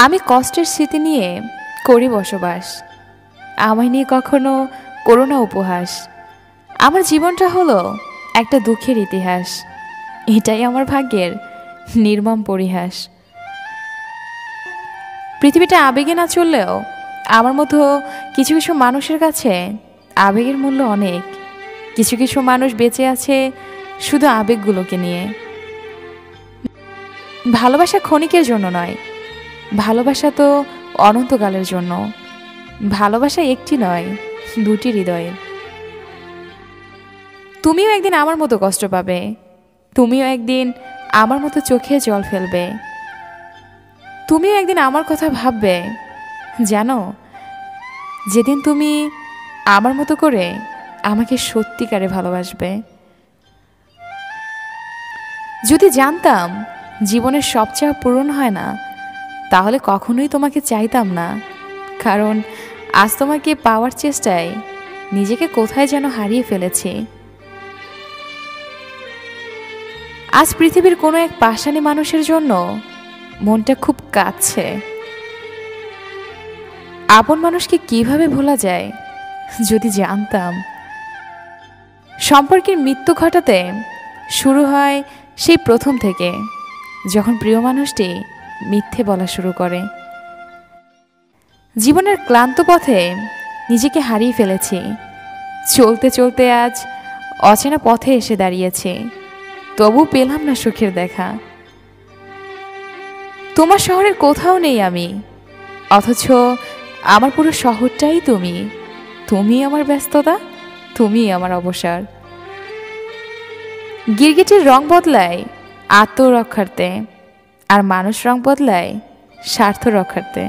আমি কষ্টের স্মৃতি নিয়ে করি বসবাস, আমায় নিয়ে কখনো করো না উপহাস। আমার জীবনটা হলো একটা দুঃখের ইতিহাস, এটাই আমার ভাগ্যের নির্মম পরিহাস। পৃথিবীটা আবেগে না চললেও আমার মতো কিছু কিছু মানুষের কাছে আবেগের মূল্য অনেক। কিছু কিছু মানুষ বেঁচে আছে শুধু আবেগগুলোকে নিয়ে। ভালোবাসা ক্ষণিকের জন্য নয়, ভালোবাসা তো অনন্তকালের জন্য। ভালোবাসা একটি নয়, দুটি হৃদয়ের। তুমিও একদিন আমার মতো কষ্ট পাবে, তুমিও একদিন আমার মতো চোখে জল ফেলবে, তুমিও একদিন আমার কথা ভাববে। জানো, যেদিন তুমি আমার মতো করে আমাকে সত্যিকারে ভালোবাসবে। যদি জানতাম জীবনের সব চাওয়া পূরণ হয় না, তাহলে কখনোই তোমাকে চাইতাম না। কারণ আজ তোমাকে পাওয়ার চেষ্টায় নিজেকে কোথায় যেন হারিয়ে ফেলেছি। আজ পৃথিবীর কোনো এক পাষাণী মানুষের জন্য মনটা খুব কাঁদছে। আপন মানুষকে কিভাবে ভোলা যায়, যদি জানতাম। সম্পর্কের মৃত্যু ঘটাতে শুরু হয় সেই প্রথম থেকে, যখন প্রিয় মানুষটি মিথ্যে বলা শুরু করে। জীবনের ক্লান্ত পথে নিজেকে হারিয়ে ফেলেছি, চলতে চলতে আজ অচেনা পথে এসে দাঁড়িয়েছি, তবু পেলাম না সুখের দেখা। তোমার শহরের কোথাও নেই আমি, অথচ আমার পুরো শহরটাই তুমি। তুমি আমার ব্যস্ততা, তুমি আমার অবসর। গিরগিটির রং বদলায় আত্মরক্ষার্থে, আর মানুষ রং বদলায় স্বার্থ রক্ষার্থে।